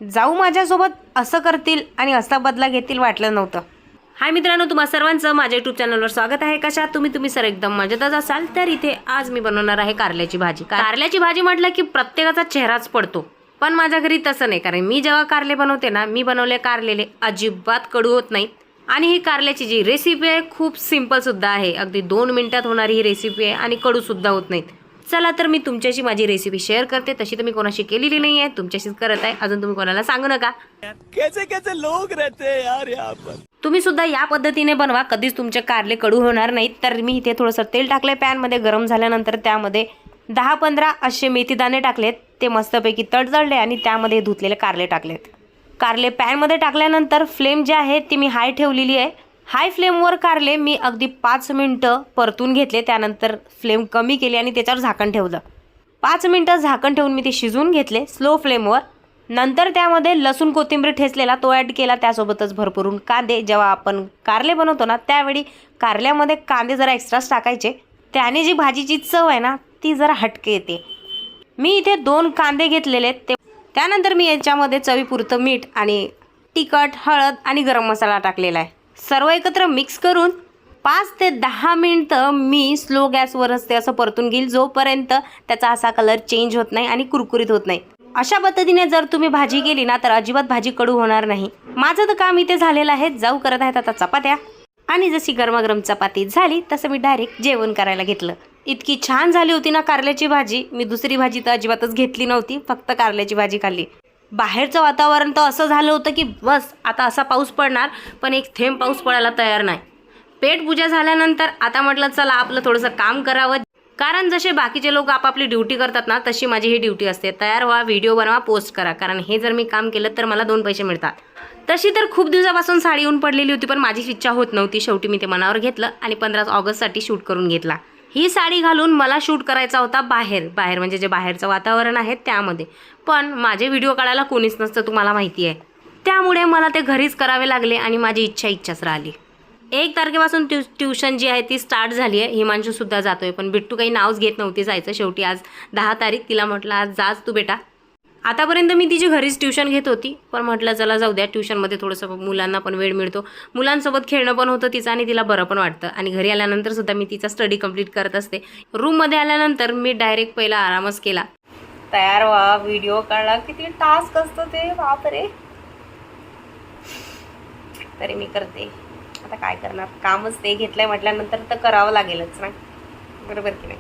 जाऊ माझ्यासोबत असं करतील आणि असा बदला घेतील वाटलं नव्हतं. हाय मित्रांनो, तुम्हा सर्वांचं माझ्या यूट्यूब चॅनलवर स्वागत आहे. कशा तुम्ही सर एकदम मजेतच असाल. तर इथे आज मी बनवणार आहे कारल्याची भाजी. कारल्याची भाजी म्हटलं की प्रत्येकाचा चेहराच पडतो, पण माझ्या घरी तसं नाही. कारण मी जेव्हा कारले बनवते ना, मी बनवले कारलेले अजिबात कडू होत नाहीत. आणि ही कारल्याची जी रेसिपी आहे खूप सिंपल सुद्धा आहे. अगदी 2 मिनिटात होणारी ही रेसिपी आहे आणि कडू सुद्धा होत नाहीत. चला तर मी तुमच्याशी माझी रेसिपी शेअर करते. तशी तर मी कोणाशी केलेली नाही आहे, तुमच्याशीच करत आहे. अजून तुम्ही कोणाला सांगू नका. कैसे कैसे लोग रहते हैं यार यहाँ पर. तुम्ही सुद्धा या पद्धतीने बनवा, कधीच तुमचे कारले कडू होणार नाहीत. तर मी इथे थोडंसं तेल टाकले पॅनमध्ये. गरम झाल्यानंतर त्यामध्ये 10-15 असे मेथीदाणे टाकलेत. ते मस्तपैकी तडतडले आणि त्यामध्ये धुतलेले कारले टाकलेत. कारले पॅनमध्ये टाकल्यानंतर फ्लेम जी आहे ती मी हाय ठेवलेली आहे. हाय फ्लेमवर कारले मी अगदी 5 मिनटं परतून घेतले. त्यानंतर फ्लेम कमी केली आणि त्याच्यावर झाकण ठेवलं. 5 मिनटं झाकण ठेवून मी ते शिजवून घेतले स्लो फ्लेमवर. नंतर त्यामध्ये लसूण कोथिंबीर ठेचलेला तो ॲड केला. त्यासोबतच भरपूरून कांदे. जेव्हा आपण कारले बनवतो ना, त्यावेळी कारल्यामध्ये कांदे जरा एक्स्ट्राच टाकायचे. त्याने जी भाजीची चव आहे ना, ती जरा हटके येते. मी इथे 2 कांदे घेतलेले आहेत. त्यानंतर मी याच्यामध्ये चवीपुरतं मीठ आणि तिखट, हळद आणि गरम मसाला टाकलेला आहे. सर्व एकत्र मिक्स करून 5 ते 10 मिनटं मी स्लो गॅसवरच ते असं परतून घेईल, जोपर्यंत त्याचा असा कलर चेंज होत नाही आणि कुरकुरीत होत नाही. अशा पद्धतीने जर तुम्ही भाजी केली ना, तर अजिबात भाजी कडू होणार नाही. माझं तर काम इथे झालेलं आहे. जाऊ करत आहेत आता चपात्या. आणि जशी गरमागरम चपाती झाली तसं मी डायरेक्ट जेवण करायला घेतलं. इतकी छान झाली होती ना कारल्याची भाजी. मी दुसरी भाजी तर अजिबातच घेतली नव्हती, फक्त कारल्याची भाजी खाल्ली. बाहेरचं वातावरण तर असं झालं होतं की बस आता असा पाऊस पडणार, पण एक थेंब पाऊस पडायला तयार नाही. पेटपूजा झाल्यानंतर आता म्हटलं चला आपलं थोडंसं काम करावं. कारण जसे बाकीचे लोक आपापली ड्युटी करतात ना, तशी माझी ही ड्युटी असते. तयार व्हा, व्हिडिओ बनवा, पोस्ट करा. कारण हे जर मी काम केलं तर मला 2 पैसे मिळतात. तशी तर खूप दिवसापासून साडी येऊन पडलेली होती, पण माझी इच्छा होत नव्हती. शेवटी मी ते मनावर घेतलं आणि 15 ऑगस्टसाठी शूट करून घेतला. ही साडी घालून मला शूट करायचा होता बाहेर म्हणजे जे बाहेरचं वातावरण आहे त्यामध्ये. पण माझे व्हिडिओ काढायला कोणीच नसतं, तुम्हाला माहिती आहे. त्यामुळे मला ते घरीच करावे लागले आणि माझी इच्छाच राहिली. 1 तारखेपासून ट्युशन जी आहे ती स्टार्ट झाली आहे. हिमांशूसुद्धा जातोय, पण बिट्टू काही नावच घेत नव्हती जायचं. शेवटी आज 10 तारीख. तिला म्हटलं आज जाच तू बेटा. आतापर्यंत मी तिची घरीच ट्युशन घेत होती, पण म्हटलं चला जाऊ द्या. ट्युशनमध्ये थोडंसं मुलांना पण वेळ मिळतो, मुलांसोबत खेळणं पण होतं तिचं आणि तिला बरं पण वाटतं. आणि घरी आल्यानंतर सुद्धा मी तिचा स्टडी कंप्लीट करत असते. रूममध्ये आल्यानंतर मी डायरेक्ट पहिला आरामच केला. तयार व्हा, व्हिडिओ काढला. किती टास्क असतं ते, बापरे. तरी मी करते. आता काय करणार, कामच ते घेतलंय म्हटल्यानंतर तर करावं लागेलच ना, बरोबर की नाही.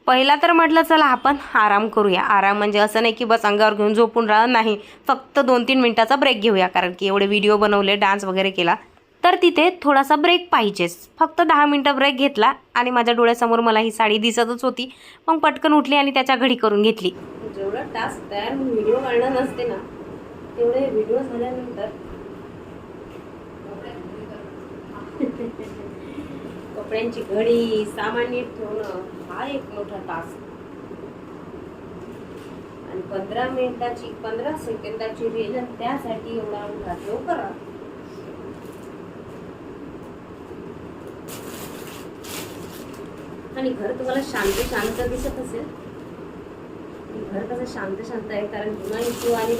पहिला तर म्हटलं चला आपण आराम करूया. आराम म्हणजे असं नाही की बस अंगावर घेऊन झोपून राहा, नाही. फक्त 2-3 मिनिटाचा ब्रेक घेऊया. कारण की एवढे व्हिडिओ बनवले, डान्स वगैरे केला, तर तिथे थोडासा ब्रेक पाहिजेच. फक्त 10 मिनटं ब्रेक घेतला आणि माझ्या डोळ्यासमोर मला ही साडी दिसतच होती. मग पटकन उठली आणि त्याच्या घडी करून घेतली. जेवढं टास्क तयार व्हिडिओ काढणं नसते ना, तेवढे व्हिडिओ झाल्यानंतर कपड्यांची घडी, सामान नीट ठेवणं हा एक मोठा टास्क. आणि 15 सेकंदाची रील, त्यासाठी एवढा घातलो करा. आणि घर तुम्हाला शांत दिसत असेल. घर कसं शांत आहे, कारण पुन्हा इशू आणि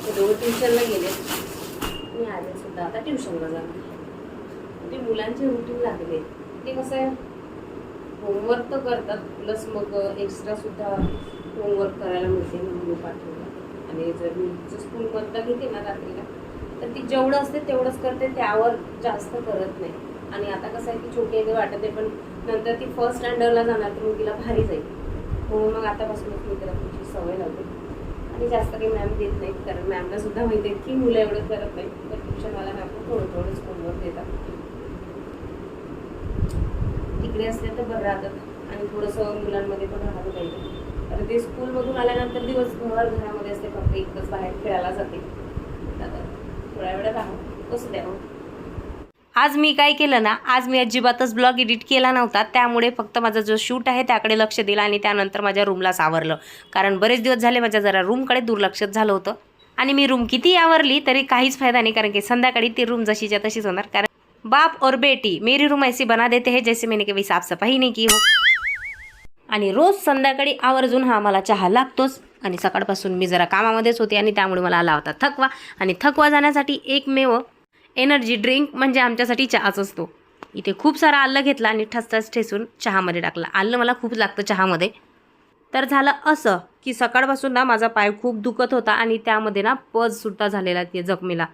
दोघं ट्युशनला गेले. मी आले सुद्धा आता ट्युशनला जाणार. ते मुलांचे रुटीन लागले. ते कसं आहे, होमवर्क तर करतात, प्लस मग एक्स्ट्रा सुद्धा होमवर्क करायला मिळते म्हणून मी पाठवलं. आणि जर मी स्कूलमधलं घेते ना रात्रीला, तर ती जेवढं असते तेवढंच करते, त्यावर जास्त करत नाही. आणि आता कसं आहे की छोटी आहे वाटत आहे, पण नंतर ती फर्स्ट स्टँडर्डला जाणार तर मग तिला भारी जाईल. म्हणून मग आतापासूनच मी तिला तुमची सवय लावते. आणि जास्त काही मॅम देत नाहीत, कारण मॅमला सुद्धा माहिती आहे की मुलं एवढं करत नाही. तर ट्युशनवाला मॅम थोडंच होमवर्क देतात. तिकडे असले तर बरं राहतात आणि थोडंसं मुलांमध्ये पण राहायला पाहिजे. तर ते स्कूलमधून आल्यानंतर दिवसभर घरामध्ये असते, फक्त एकच बाहेर खेळायला जाते. थोड्या वेळात राहा कसं द्यावं. आज मी काय केलं ना, आज मी अजिबातच ब्लॉग एडिट केला नव्हता. त्यामुळे फक्त माझा जो शूट आहे त्याकडे लक्ष दिलं आणि त्यानंतर माझ्या रूमला सावरलं. कारण बरेच दिवस झाले माझ्या जरा रूमकडे दुर्लक्षच झालं होतं. आणि मी रूम किती आवरली तरी काहीच फायदा नाही, कारण की संध्याकाळी ती रूम जशीच्या तशीच होणार. कारण बाप और बेटी मेरी रूम ऐसी बना देते हैं जैसे मैंने कभी साफ सफाई नहीं की हो. आणि रोज संध्याकाळी आवर्जून हा मला चहा लागतोच. आणि सकाळपासून मी जरा कामामध्येच होते आणि त्यामुळे मला आला होता थकवा. आणि थकवा जाण्यासाठी एकमेव एनर्जी ड्रिंक म्हणजे आमच्यासाठी चहाच असतो. इथे खूप सारा आलं घेतला आणि ठसठस ठेसून चहामध्ये टाकला. आलं मला खूप लागतं चहामध्ये. तर झालं असं की सकाळपासून ना माझा पाय खूप दुखत होता आणि त्यामध्ये ना पज सुट्टा झालेला त्या जखमेला.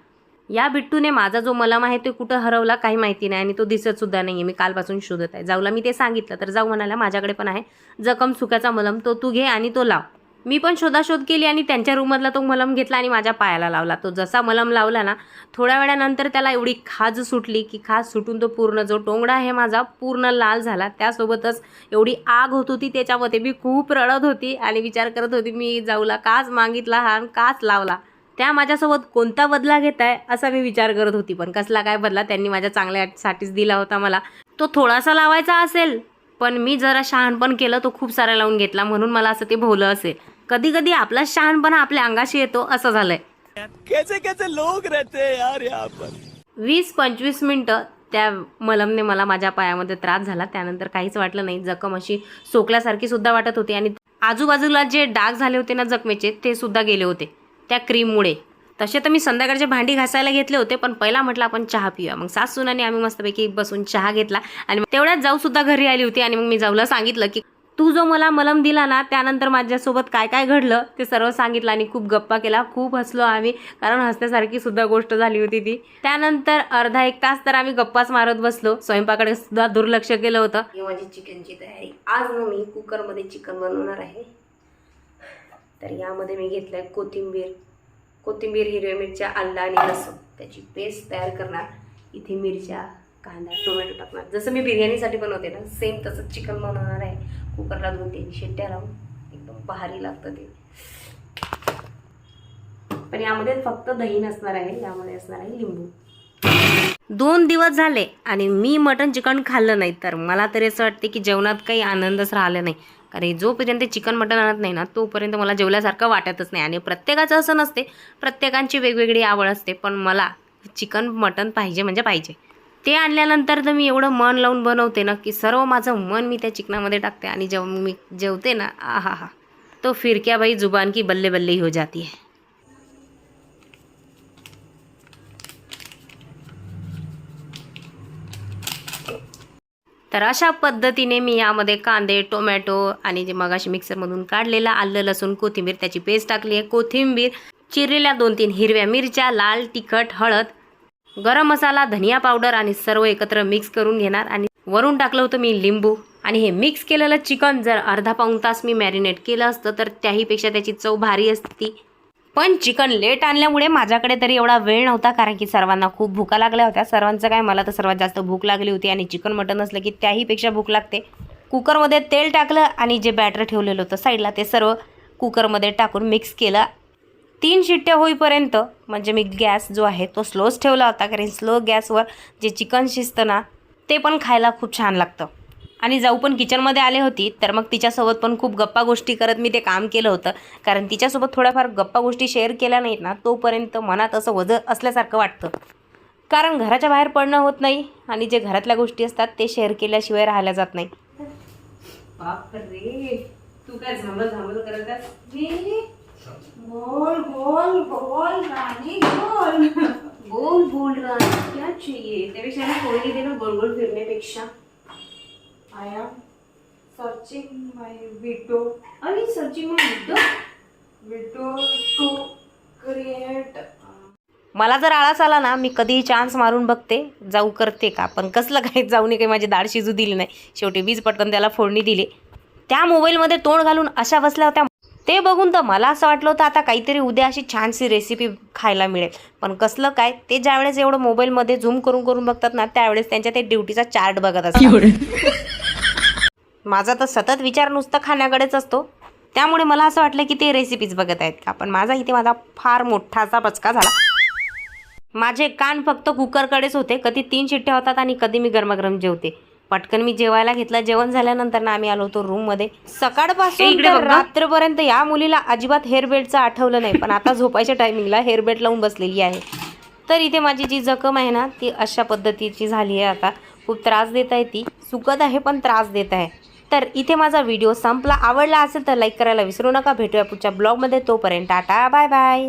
या बिट्टूने माझा जो मलम आहे तो कुठं हरवला काही माहिती नाही आणि तो दिसतसुद्धा नाही आहे. मी कालपासून शोधत आहे. जाऊला मी ते सांगितलं तर जाऊ म्हणाला माझ्याकडे पण आहे जखम सुक्याचा मलम, तो तू घे आणि तो लाव. मी पण शोधाशोध केली आणि त्यांच्या रूममधला तो मलम घेतला आणि माझ्या पायाला लावला. तो जसा मलम लावला ना थोड्या वेळानंतर त्याला एवढी खाज सुटली की खाज सुटून तो पूर्ण जो टोंगडा आहे माझा पूर्ण लाल झाला. त्यासोबतच एवढी आग होत होती त्याच्यामध्ये. मी खूप रडत होती आणि विचार करत होती मी जाऊला काच मागितला हा काच लावला. त्या माझ्यासोबत कोणता बदला घेत आहे असा मी विचार करत होती. पण कसला काय बदला, त्यांनी माझ्या चांगल्यासाठीच दिला होता मला. तो थोडासा लावायचा असेल पण मी जरा शहाणपण केलं, तो खूप सारा लावून घेतला म्हणून मला असं ते भोवलं असेल. कधी कधी आपला शहाणपणा आपल्या अंगाशी येतो असं झालंय. कैसे कैसे लोग रहते हैं यार यहाँ पर. 20-25 मिनटं त्या मलमने मला माझ्या पायामध्ये त्रास झाला. त्यानंतर काहीच वाटलं नाही. जखम अशी सोकल्यासारखी सुद्धा वाटत होती आणि आजूबाजूला जे डाग झाले होते ना जखमेचे ते सुद्धा गेले होते त्या क्रीममुळे. तसे तर मी संध्याकाळचे भांडी घासायला घेतले होते पण पहिला म्हटलं आपण चहा पिऊया. मग सासूनाने आम्ही मस्तपैकी बसून चहा घेतला आणि तेवढ्यात जाऊ सुद्धा घरी आली होती आणि मग मी जाऊला सांगितलं की तू जो मला मलम दिला ना त्यानंतर माझ्यासोबत काय काय घडलं ते सर्व सांगितलं आणि खूप गप्पा केला. खूप हसलो आम्ही कारण हसण्यासारखी सुद्धा गोष्ट झाली होती ती. त्यानंतर अर्धा एक तास तर आम्ही गप्पाच मारत बसलो. स्वयंपाकाकडे सुद्धा दुर्लक्ष केलं होतं. ही माझी चिकनची तयारी. आज ना मी कुकरमध्ये चिकन बनवणार आहे. तर यामध्ये मी घेतलंय कोथिंबीर, हिरव्या मिरच्या, आलं आणि लसूण त्याची पेस्ट तयार करणार. इथे मिरच्या, कांदा, टोमॅटो टाकणार. जसं मी बिर्याणीसाठी बनवते ना सेम तसंच चिकन बनवणार आहे. कुकरला 2-3 शिट्ट्या लावून एकदम भारी लागतं ते. पण यामध्ये फक्त दही नसणार आहे, यामध्ये असणार आहे लिंबू. 2 दिवस झाले आणि मी मटन चिकन खाल्लं नाही. तर मला तरी असं वाटते की जेवणात काही आनंदच राहिला नाही. कारण जोपर्यंत चिकन मटन आणत नाही ना तोपर्यंत मला जेवल्यासारखं वाटतच नाही. आणि प्रत्येकाचं असं नसते, प्रत्येकांची वेगवेगळी आवड असते. पण मला चिकन मटन पाहिजे म्हणजे पाहिजे. ते आणल्यानंतर तर मी एवढं मन लावून बनवते ना की सर्व माझं मन मी त्या चिकनामध्ये टाकते आणि जेव्हा मी जेवते ना आहा तो फिरक्या बाई जुबान की बल्ले बल्ले ही हो जाती है. तर अशा पद्धतीने मी यामध्ये कांदे, टोमॅटो आणि जे मगाशी मिक्सरमधून काढलेला आलं, लसूण, कोथिंबीर त्याची पेस्ट टाकली आहे. कोथिंबीर, चिरलेल्या 2-3 हिरव्या मिरच्या, लाल तिखट, हळद, गरम मसाला, धनिया पावडर आणि सर्व एकत्र मिक्स करून घेणार. आणि वरून टाकलं होतं मी लिंबू. आणि हे मिक्स केलेलं चिकन जर अर्धा-पाऊण तास मी मॅरिनेट केलं असतं तर त्याहीपेक्षा त्याची चव भारी असती. पण चिकन लेट आणल्यामुळे माझ्याकडे तरी एवढा वेळ नव्हता कारण की सर्वांना खूप भुका लागल्या होत्या. सर्वांचं काय, मला तर सर्वात जास्त भूक लागली होती आणि चिकन मटन असलं की त्याहीपेक्षा भूक लागते. कुकरमध्ये तेल टाकलं आणि जे बॅटर ठेवलेलं होतं साईडला ते सर्व कुकरमध्ये टाकून मिक्स केलं. 3 शिट्ट्या होईपर्यंत म्हणजे मी गॅस जो आहे तो स्लोच ठेवला होता कारण स्लो गॅसवर जे चिकन शिजतं ना ते पण खायला खूप छान लागतं. आणि जाऊ पण किचनमध्ये आले होती तर मग तिच्यासोबत पण खूप गप्पा गोष्टी करत मी ते काम केलं होतं. कारण तिच्यासोबत थोड्याफार गप्पा गोष्टी शेअर केल्या नाहीत ना तोपर्यंत मनात असं वजन असल्यासारखं वाटतं. कारण घराच्या बाहेर पडणं होत नाही आणि जे घरातल्या गोष्टी असतात ते शेअर केल्याशिवाय राहायला जात नाही. बापरे, तू काय झांबल करत आहेस? बोल बोल बोल राणी बोल बोल बोल राणी क्या चाहिए. त्यापेक्षा मी कोणी दिलं गोल गोल फिरण्यापेक्षा. I am searching my video. अरे searching my video to create. मला जर आळस आला ना मी कधीही चान्स मारून बघते जाऊ करते का. पण कसलं काही जाऊने काही माझी दाढ शिजू दिली नाही. शेवटी 20 पटकन त्याला फोडणी दिली. त्या मोबाईलमध्ये तोंड घालून अशा बसल्या होत्या. ते बघून तर मला असं वाटलं होतं आता काहीतरी उद्या अशी छानशी रेसिपी खायला मिळेल. पण कसलं काय, ते ज्यावेळेस एवढं मोबाईलमध्ये झूम करून बघतात ना त्यावेळेस त्यांच्या ते ड्युटीचा चार्ट बघत असतात. माझा तर सतत विचार नुसतं खाण्याकडेच असतो. त्यामुळे मला असं वाटलं की ते रेसिपीज बघत आहेत का. पण माझा फार मोठासा पचका झाला. माझे कान फक्त कुकरकडेच होते. कधी 3 शिट्ट्या होतात आणि कधी मी गरमागरम जेवते. पटकन मी जेवायला घेतलं. जेवण झाल्यानंतर ना आम्ही आलो होतो रूममध्ये. सकाळपासून तर रात्रपर्यंत या मुलीला अजिबात हेअरबेल्टचं आठवलं नाही. पण आता झोपायच्या टायमिंगला हेअरबेल्ट लावून बसलेली आहे. तर इथे माझी जी जखम आहे ना ती अशा पद्धतीची झाली आहे. आता खूप त्रास देत आहे. ती सुकत आहे पण त्रास देत आहे. तर इथे माझा व्हिडिओ संपला. आवडला असेल तर लाईक करायला विसरू नका. भेटूया पुढच्या ब्लॉगमध्ये. तोपर्यंत टाटा बाय बाय.